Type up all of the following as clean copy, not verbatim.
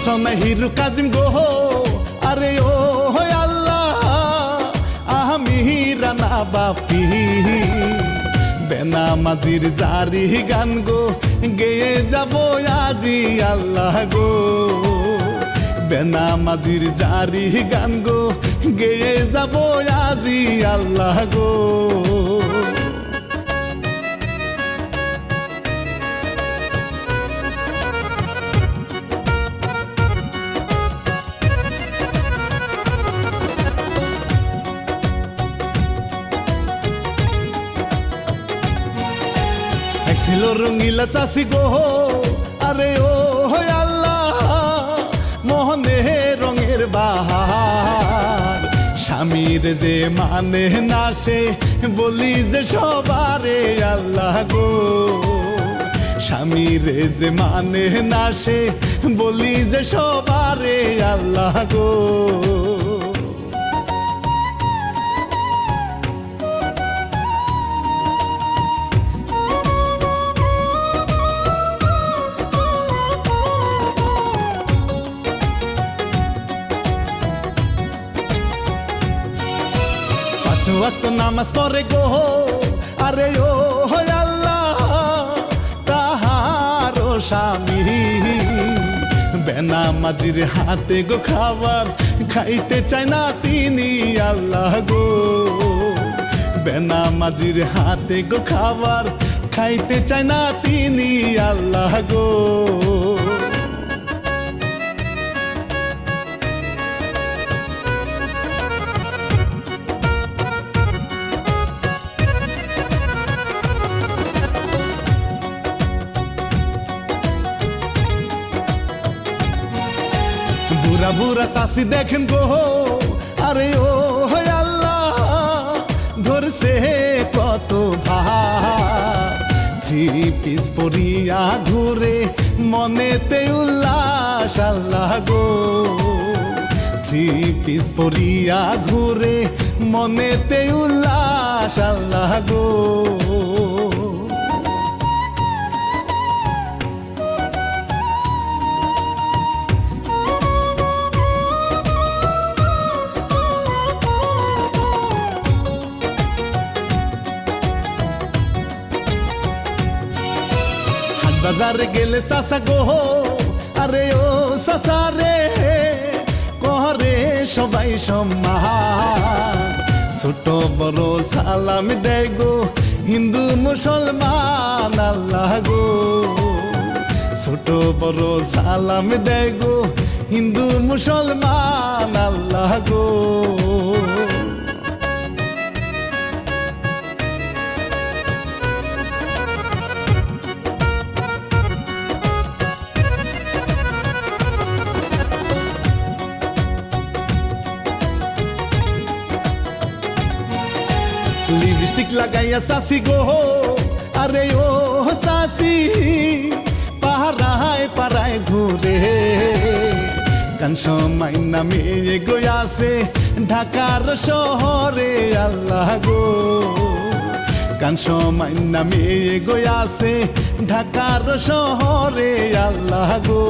সোনা হিরু কাজিম গো আরে ও আল্লাহ আমি রানা বাপি বেনামাজির জারি গান গো গেয়ে যাব আজি আল্লাহ গো বেনামাজির জারি গান গো গেয়ে যাব আজি আল্লাহ গো ছিল রঙিলা চাষি গো আরে ও আল্লাহ মোহনে রঙের বাহার স্বামীর যে মানে না সে বলি যে সবারে আল্লাহ গো স্বামীর যে মানে না সে বলি যে সবারে আল্লাহ গো ওয়াক্ত নামাজ পড়ে গো আরে ও আল্লাহ তাহার স্বামী বেনামাজির হাতে গো খাবার খাইতে চায় না তিনি আল্লাহ গো বেনামাজির হাতে গো খাবার খাইতে চায় না তিনি আল্লাহ গো বুড়া বুড়া চাষি দেখেন গো আরে ও আল্লাহ ধরছে কত ভার থ্রি পিস পরিয়া ঘুরে মনেতে উল্লাস আল্লাহ গো থ্রি পিস পরিয়া ঘুরে মনেতে উল্লাস আল্লাহ গো বাজারে গেলে চাষা গো আরে ও চাষা রে করে সবাই সম্মান ছোট বড় সালাম দেয় গো হিন্দু মুসলমান আল্লাহ গো ছোট বড় সালাম দেয় গো হিন্দু মুসলমান আল্লাহ গো লিপস্টিক লাগাইয়া চাষি গো আরে ও চাষি পাড়ায় পাড়ায় ঘুরে গান মাইনা মেয়ে গয়াছে ঢাকার শহরে আল্লাহ গো গান মাইনা মেয়ে গয়াছে ঢাকার শহরে আল্লাহ গো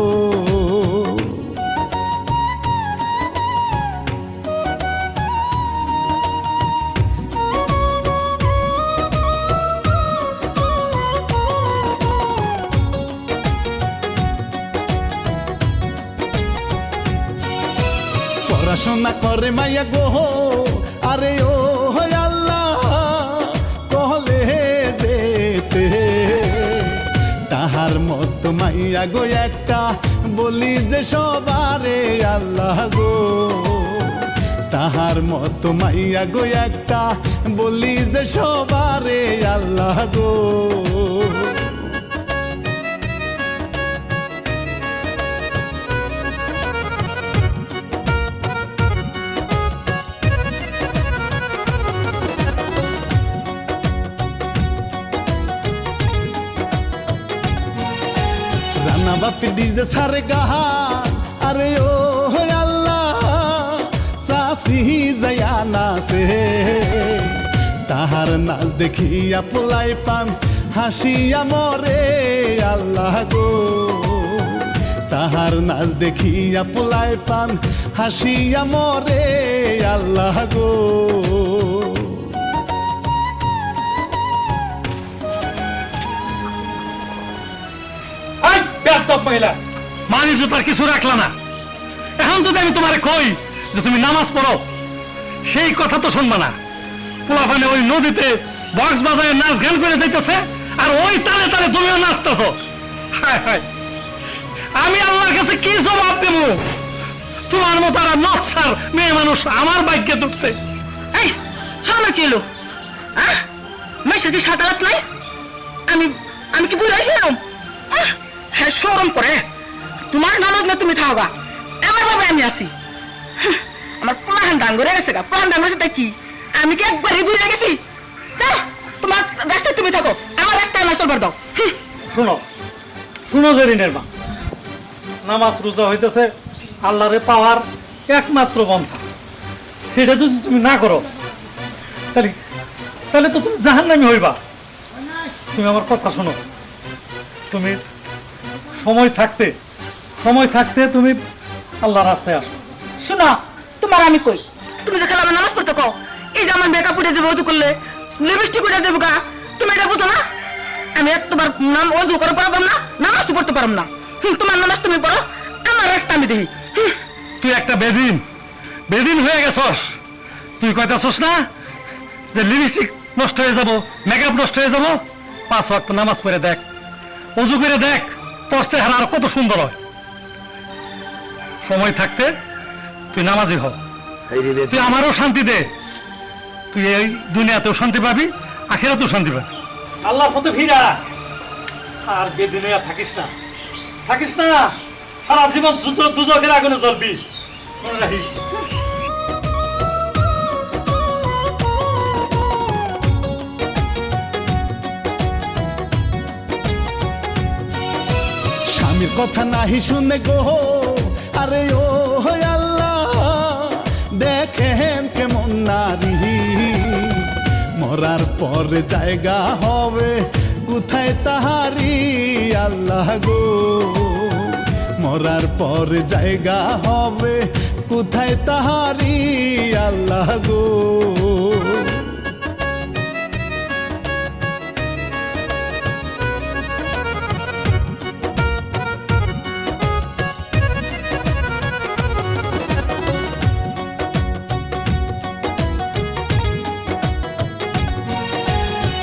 পড়াশোনা করে মাইয়া গো আরে ও আল্লাহ কহলে যেতে তাহার মতো মাইয়া গো একটা বলি যে সবারে আল্লাহ গো তাহার মতো মাইয়া গো একটা বলি যে সবারে আল্লাহ গো রানা বাপি ডিজে সারে গাহান আরে ও আল্লাহ চাষি যায়া নাচে তাহার নাচ দেখিয়া পোলাই পান হাসিয়া মরে আল্লাহ গো তাহার নাচ দেখিয়া পোলায় পান হাসিয়া মরে আল্লাহ গো। মহিলা মানুষ তার কিছু রাখলা না। এখন যদি আমি তোমারে কই যে তুমি নামাজ পড়ো, সেই কথা তো শুনবা না। পোলাপানে ওই নদীতে বক্স বাজায় নাচ গান করে যাইতেছে, আর ওই তালে তালে তুমিও নাচতেছ। হায় হায়, আমি আল্লাহর কাছে কি জবাব দেব? তোমার মতো আর নকশার মেয়ে মানুষ আমার ভাগ্যে জুটছে। এই সামনে কি এলো? মেয়ের কি সাঁতারাত নাই? আমি আমি কি বুঝে আসলাম? হ্যাঁ, শরম করে। তোমার নামাজ না, তুমি থাকবা। এবার বাবা আমি আসি। আমার প্রাণ দান করে গেছে গা, প্রাণ দান করেছে তাই কি? আমি কি একবারই বুঝে গেছি? তোমার রাস্তায় তুমি থাকো, আমার রাস্তায় আমার চলবার দাও। শুনো শুনো জেরিনের মা, নামাজ রোজা হইতেছে আল্লাহরে পাওয়ার একমাত্র পন্থা। সেটা যদি তুমি না করো তাহলে তাহলে তো তুমি জাহান্নামী হইবা। তুমি আমার কথা শোনো, তুমি সময় থাকতে তুমি আল্লাহর রাস্তায় আসো। শোনো, তোমার আমি কই, তুমি যে খেলা আমার নামাজ পড়তে কও, এই যে আমার মেকআপ উঠে যাবে, অজু করলে লিপস্টিক উঠে যাবো গা, তুমি এটা বুঝো না? আমি তোমার নাম অজু করে পারবাম না, নামাজ পড়তে পারব না। তোমার নামাজ তুমি পড়ো, আমার রাস্তা আমি দেখি। তুই একটা বেদিন হয়ে গেছস। তুই কইতাছস না যে লিপস্টিক নষ্ট হয়ে যাব, মেকআপ নষ্ট হয়ে যাব? 5 ওয়াক্ত নামাজ পড়ে দেখ, অজু করে দেখ, তোর চেহারা আর কত সুন্দর হয়। সময় থাকতে তুই নামাজি হ, তুই আমারও শান্তি দে। তুই এই দুনিয়াতেও শান্তি পাবি, আখিরাতেও শান্তি পাবি। আল্লাহর পথে ফিরা, আর বেদিনে থাকিস না সারা জীবন দুজকের আগুনে জ্বলবি, মনে রাখিস। স্বামীর কথা নাহি শুনে গো, আরে ও আল্লাহ দেখেন কেমন নারী, মরার পরে জায়গা হবে কোথায় তাহারি আল্লাহ গো, মরার পরে জায়গা হবে কোথায় তাহারি আল্লাহ গো।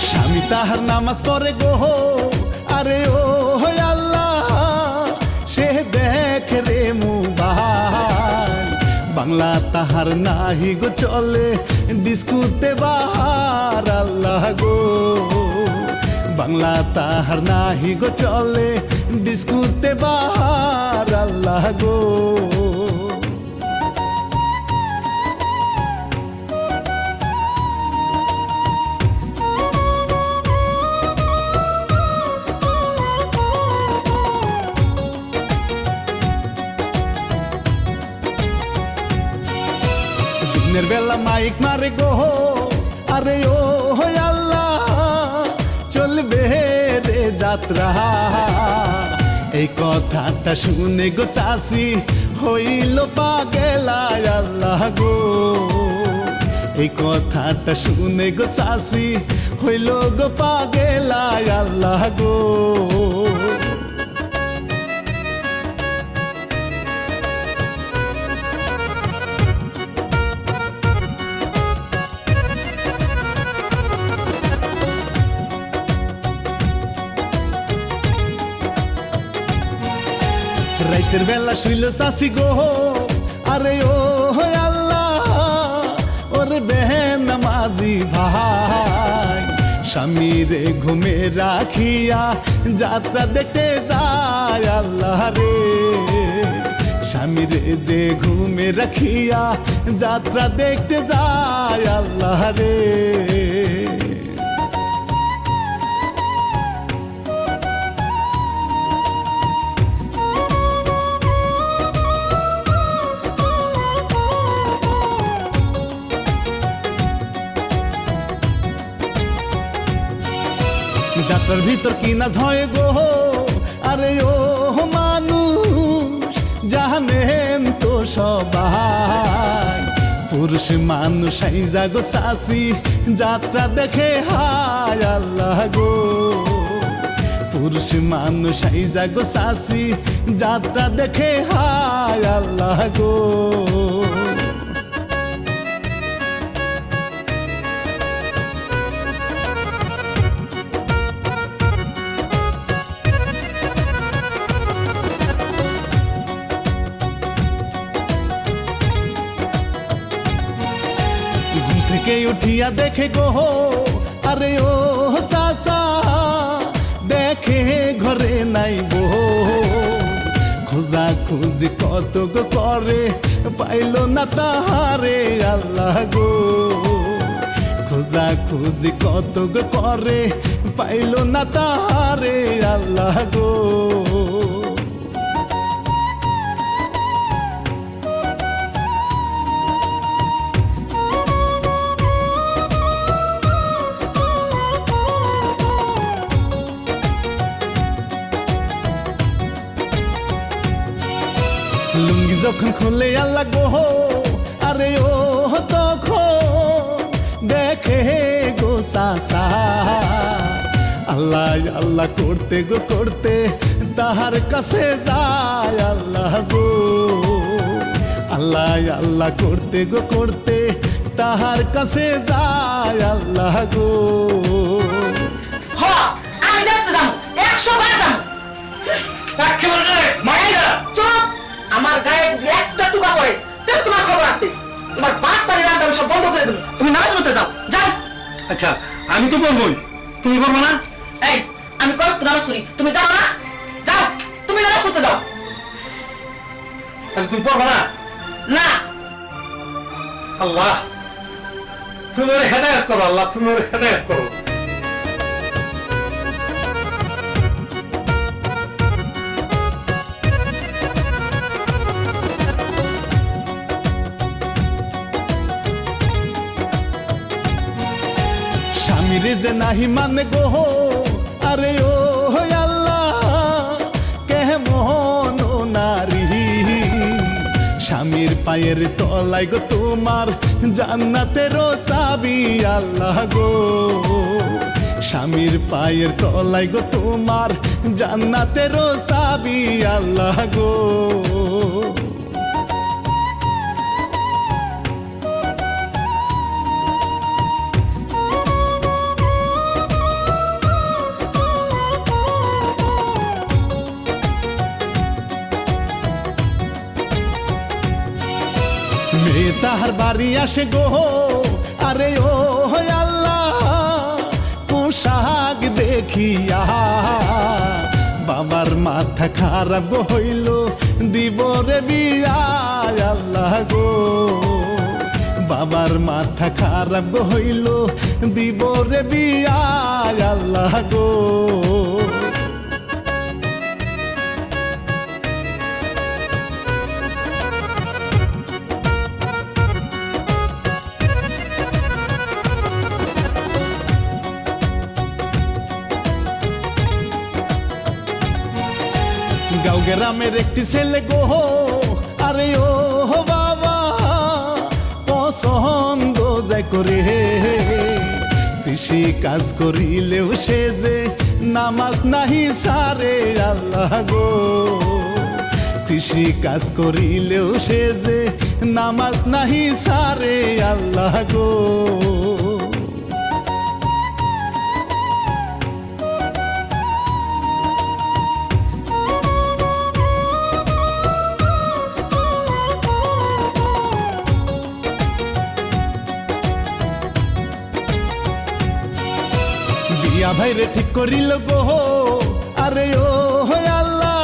স্বামী তাহার নামাজ পড়ে গো, আরে ও আল্লাহ সে দেখ রে মোবাইল, বাংলা তাহার নাহি গো চলে ডিস্কুতে বাহার আল্লাহ গো, বাংলা তাহার নাহি গো চলে ডিস্কুতে বাহার আল্লাহ গো। দিনের বেলা মাইক মারে গো, আরে ও আল্লাহ চলবে রে যাত্রা, এই কথাটা শুনে গো চাষি হইল পাগেলা আল্লাহ গো, এই কথাটা শুনে গো চাষি হইল গো পাগেলা আল্লাহ গো। রাতের বেলা শুইল চাষি গো, আরে ও আল্লাহ ওরে বেহেন নামাজি ভাই, স্বামীরে ঘুমে রাখিয়া যাত্রা দেখতে যায় আল্লাহ রে, স্বামীরে যে ঘুমে রাখিয়া যাত্রা দেখতে যায় আল্লাহ রে। যাত্রার ভিতর কি না ঝয় গো, আরে ও মানুষ জানেন তো সবাই পুরুষ মানুষ সাইজা গো চাচি যাত্রা দেখে হায় আল্লাহ গো পুরুষ মানুষ সাইজা গো চাচি যাত্রা দেখে হায় আল্লাহ গো থেকে উঠিয়া দেখে গো আরে ও চাচা দেখে ঘরে নাই বো খোঁজা খুঁজি কত গো করে পাইল না তাহারে আল্লাহ গো খোঁজা খুঁজি কত গো করে পাইল না তাহারে আল্লাহ গো লুঙ্গি যখন খুলে আল্লাহ গো আরে ও তখন দেখে গো চাচা আল্লাহ আল্লাহ করতে গো করতে তাহার কাছে যায় আল্লাহ গো আল্লাহ আল্লাহ করতে গো করতে তাহার কাছে যায় আল্লাহ গো আমি দেখতে যাবো 100 বার যাবো চুপ আমার গায়ে যদি একটা টুকা পড়ে তাহলে তোমার খবর আছে তোমার বাপ বাড়ি রান্না সব বন্ধ করে দেবো তুমি নামাজ পড়তে যাও যাও আচ্ছা আমি তো বলবোই তুমি করবে না এই আমি কত নামাজ পড়ি তুমি যাও না যাও তুমি নামাজ পড়তে যাও তাহলে তুমি পড়বে না না আল্লাহ তুমি ওর হেদায়েত করো আল্লাহ তুমি ওর হেদায়েত করো স্বামীরে যে নাহি মানে গো আরে ও আল্লাহ কেমন নারী স্বামীর পায়ের তলায় গো তোমার জান্নাতেরও চাবি আল্লাহ গো স্বামীর পায়ের তলায় গো তোমার জান্নাতেরও চাবি আল্লাহ গো মেয়ে তাহার বাড়ি আসে গো আরে ও আল্লাহ পোশাক দেখিয়া বাবার মাথা খারাপ গো হইল দিব রে বিয়া আল্লাহ গো বাবার মাথা খারাপ গো হইল দিব রে বিয়া আল্লাহ গো গাঁও গ্রামের একটি ছেলে গো আরে ও বাবা পছন্দ যায় করে কৃষি কাজ করিলেও সে যে নামাজ নাহি সারে আল্লাহ গো কৃষি কাজ করিলেও সে যে নামাজ নাহি সারে আল্লাহ গো বিয়া ভাইরে ঠিক করিল গো আরে ও আল্লাহ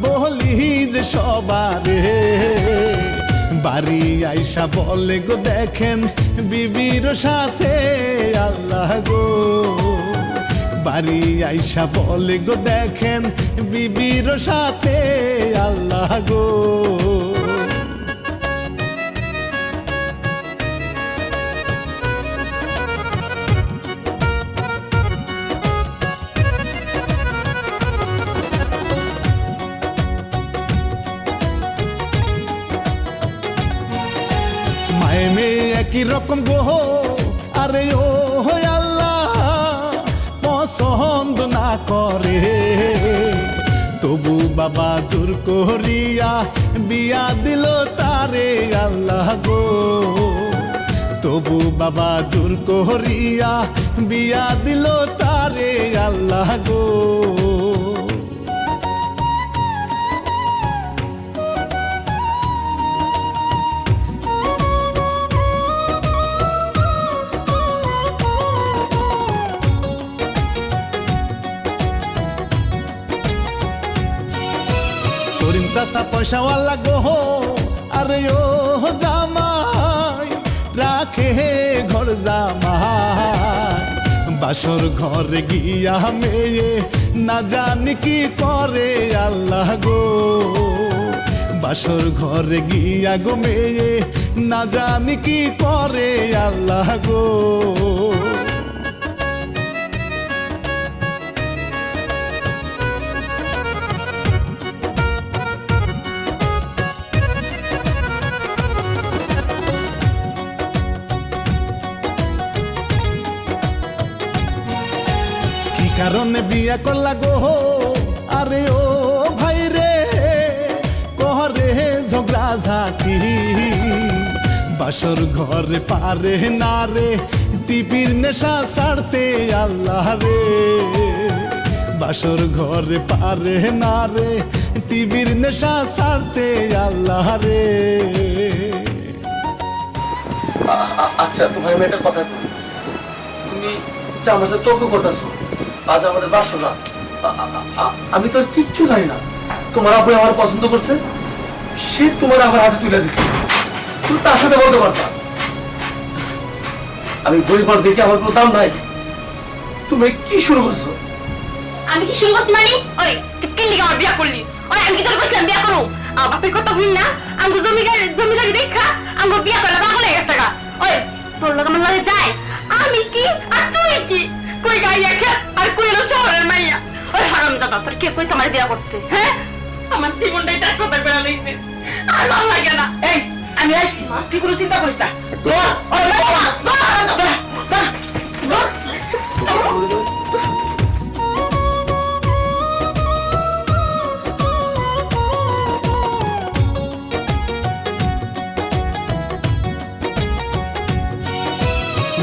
বলি যে সবারে বাড়ি আইসা বলে গো দেখেন বিবির সাথে আল্লাহ গো বাড়ি আইসা বলে গো দেখেন বিবির সাথে আল্লাহ গো একই রকম গো আরে ও আল্লাহ পছন্দ না করে তবু বাবা জোর করিয়া বিয়া দিল তারে আল্লাহ গো তবু বাবা জোর করিয়া বিয়া দিল তারে আল্লাহ গো করিম চাচা পয়সাওয়ালা গো আরে ও জামাই রাখে ঘর জামাই বাসর ঘরে গিয়া মেয়ে না জানি কি করে আল্লাহ গো বাসর ঘরে গিয়া গো মেয়ে না জানি কি করে আল্লাহ গো কারণে বিয়া করলা গো আরে ও ভাই রে কহরে ঝগড়া ঝাঁটি বাসর ঘরে পারে না রে টিপির নেশা ছাড়তে আল্লাহ রে বাসর ঘরে পারে না রে টিভির নেশা ছাড়তে আল্লাহ রে আচ্ছা তোমার আমি একটা কথা বলি তুমি যে আমার সাথে তর্ক করতেছো আজ আমাদের বাসো না আমি তো কিচ্ছু জানি না তোমার আব্বু আমার পছন্দ করছে সে তোমার আমার হাতে তুলে দিচ্ছে তুমি তার সাথে বলতে পারতাম আমি গরিব মানুষ দেখে আমার কোনো দাম নাই তুমি কি শুরু করছো আমি কি শুরু করছি মানে ওই তুই কি লিগে আমার বিয়া করলি ওই আমি কি তোর কইছিলাম বিয়া করু আর বাপের কথা হইল না আমগো জমিদারি দেখা আমগো বিয়া করলা পাগল হয়ে গেছে গা ওই তোর লগে আমার লগে যায় আমি কি আর তুই কি কই গাইয়া খেত আর কই হলো শহরের মাইয়া ওই হারামজাদা তোর কে কইছে আমার বিয়া করতে হ্যাঁ আমার জীবনটাই তার কথা করে লইছে আর ভালো লাগে না এই আমি আইছি তুই কোনো চিন্তা করিস না ওই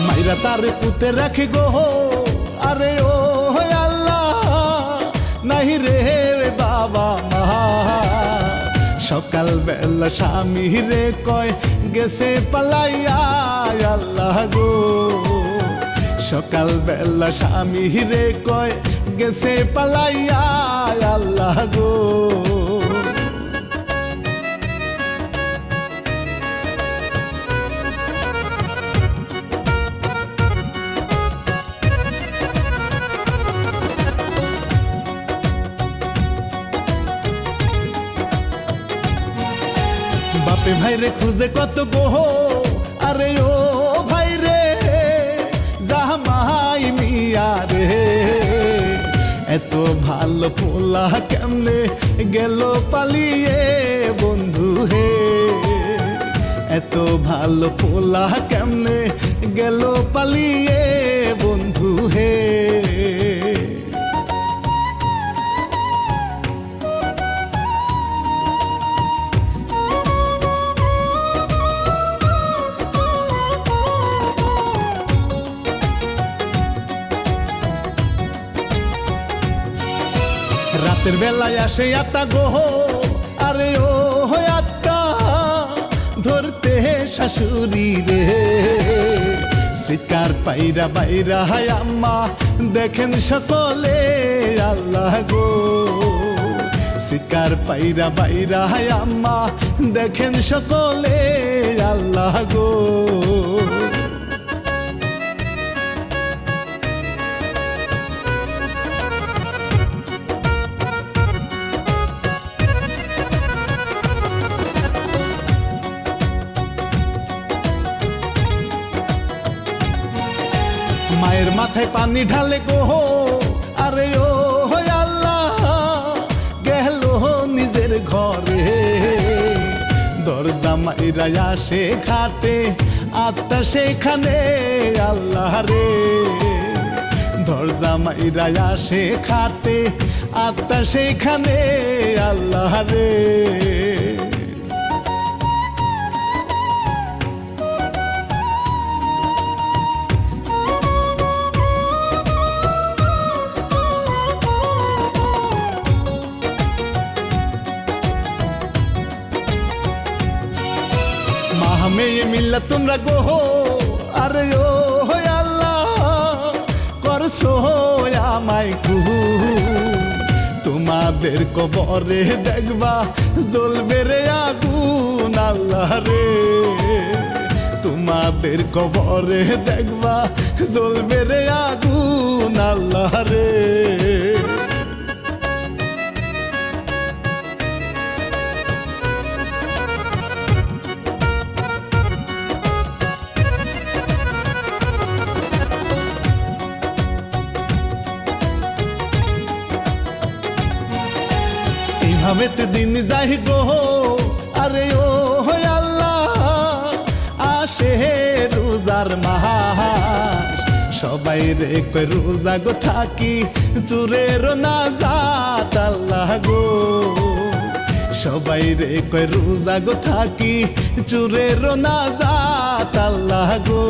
মাইরা তারে পুতে রাখে গো আরে ও আল্লাহ নাহি রে বাবা মা সকাল বেলা স্বামী রে কয় গেছে পালাইয়া আল্লাহ গো সকাল বেলা স্বামী রে কয় গেছে পালাইয়া আল্লাহ গো বাপে ভাই রে খুঁজে কত গো আরে ও ভাই রে জামাই মিয়া রে এত ভালো পোলা কেমনে গেল পালিয়ে বন্ধু হে এত ভালো পোলা কেমনে গেল পালিয়ে বন্ধু হে রাতের বেলায় আসে আত্মা গো আরে ও আত্মা ধরতে শাশুড়ি রে শিকার পাইরা বাইরা হায় আম্মা দেখেন সকলে আল্লাহ গো শিকার পাইরা বাইরা হায় আম্মা দেখেন সকলে আল্লাহ গো মায়ের মাথায় পানি ঢালে গো আরে ও আল্লাহ গেল নিজের ঘরে দরজা মাইরা আসে ঘাটে আত্মা সেখানে আল্লাহ রে দরজা মাইরা আসে খাতে আত্মা সেখানে আল্লাহ রে মেয়ে মিল্লা তোমরা গো আরে ও আল্লাহ করছো আমায় তোমাদের কবরে দেখবা জ্বলবে রে আগুন আল্লাহ রে তোমাদের কবরে দেখবা জ্বলবে রে আগুন আল্লাহ রে হমেতে দিন যাই গো আরে ও আল্লাহ আসে রোজার মাস সবাই রে কই রোজা গো থাকি চুরের না জাত আল্লাহ গো সবাই রে কই রোজা গো থাকি চুরের না জাত আল্লাহ গো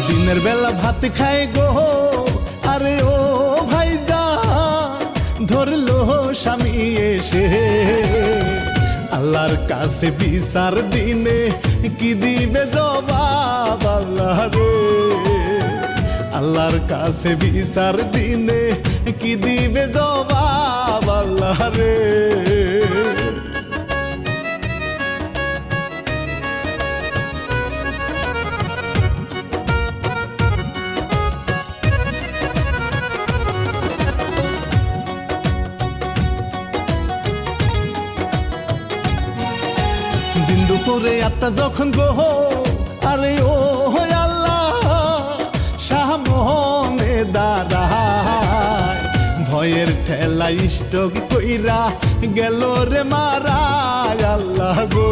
দিনের বেলা ভাত খায় গো আরে ও ভাইজা ধরলো স্বামী এসে আল্লাহর কাছে বিচার দিনে কি দিবে জবাব আল্লাহ রে আল্লাহর কাছে বিচার দিনে কি দিবে জবাব আল্লাহ রে দুপুরে আত্মা যখন গো আরে ও আল্লাহ সামনে দাঁড়ায় ভয়ের ঠেলা ইষ্টক কইরা গেল রে মারায় আল্লাহ গো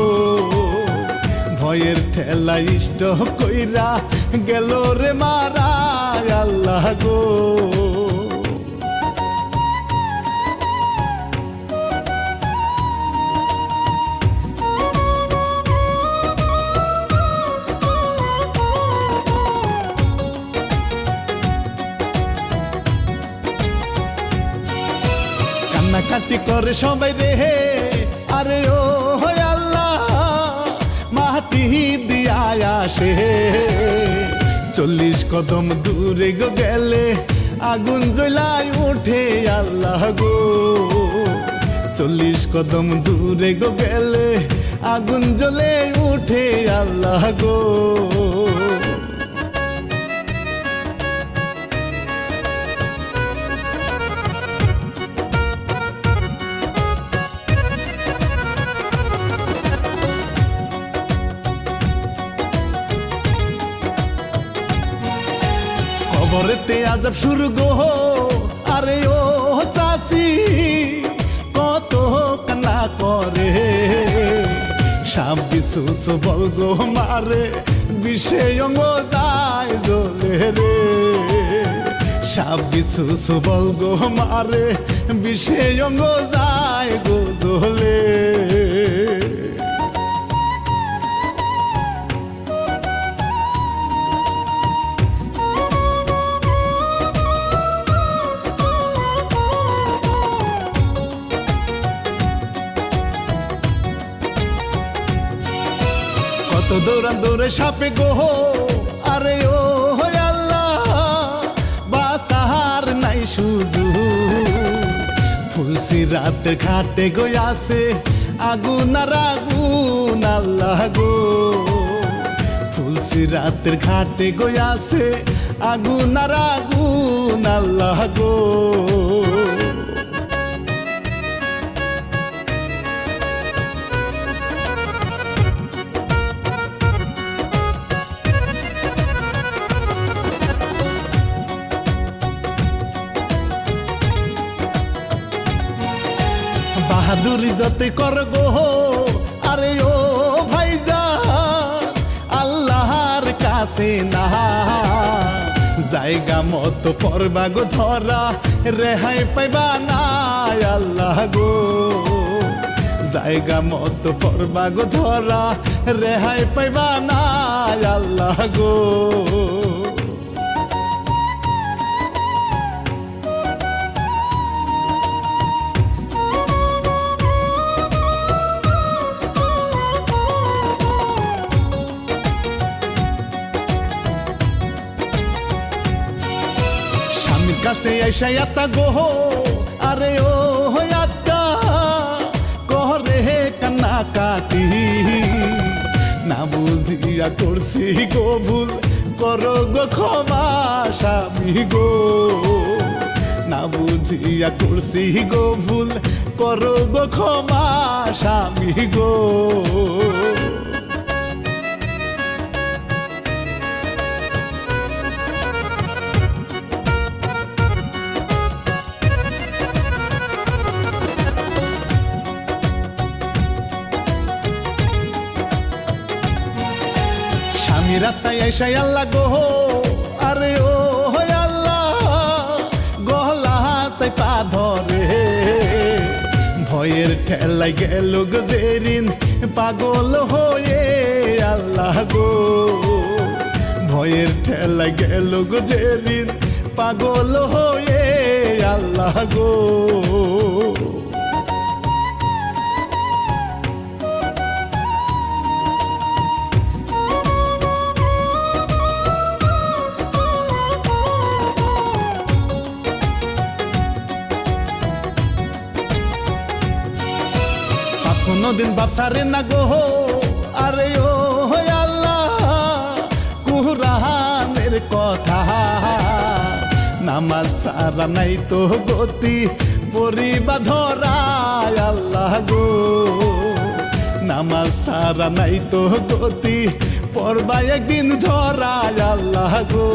ভয়ের ঠেলা ইষ্টক কইরা গেল রে মারায় আল্লাহ গো কান্নাকাটি করে সবাই রে আরে ও আল্লাহ মাটি দিয়া আসে 40 কদম দূরে গো গেলে আগুন জ্বলাই উঠে আল্লাহ গো 40 কদম দূরে গো গেলে আগুন জ্বলে উঠে আল্লাহ গো কবরেতে আজাব শুরু গো আরে ও চাচি কত কান্না করে সাপ বিছু বল গো মারে বিষে অঙ্গ যায় জ্বলে রে সাপ বিছু বল গো মারে বিষে অঙ্গ যায় গো জ্বলে কত দৌড়ান দৌড়ে সাপে গো আরে ও আল্লাহ বাসার নাই সুজু ফুলসি রাতের ঘাটে গো আসে আগুন আর আগুন আল্লাহ গো ফুলসি রাতের ঘাটে গো আসে আগুন আর আগুন আল্লাহ গো চুরি যতই কর গো আরে ও ভাইজান আল্লাহর কাছে না জায়গা মতো পড়বা গো ধরা রেহাই পাইবা না আল্লাহ গো জায়গা মতো পড়বা গো ধরা রেহাই পাইবা না আল্লাহ গো স্বামীর কাছে আইসা আত্মা গো আরে ও আত্মা কহরে কান্না কাটি না বুঝিয়া করছি গো ভুল করো গো ক্ষমা স্বামী গো না বুঝিয়া করছি গো ভুল করো গো ক্ষমা স্বামী গো স্বামী রাত্তাই আইসাই আল্লাহ গো আরে ও আল্লাহ গলা সাইপা ধরে ভয়ের ঠেলাই গেল গো জেরিন পাগল হয়ে আল্লাহ গো ভয়ের ঠেলাই গেল গো জেরিন পাগল হয়ে আল্লাহ গো কোনদিন বাপসারে না গো আরে ও আল্লাহ কুরআনের কথা নামাজ সারা নাই তো গতি পরিবা ধরা আল্লাহ গো নামাজ সারা নাই তো গতি পড়বা একদিন ধরা আল্লাহ গো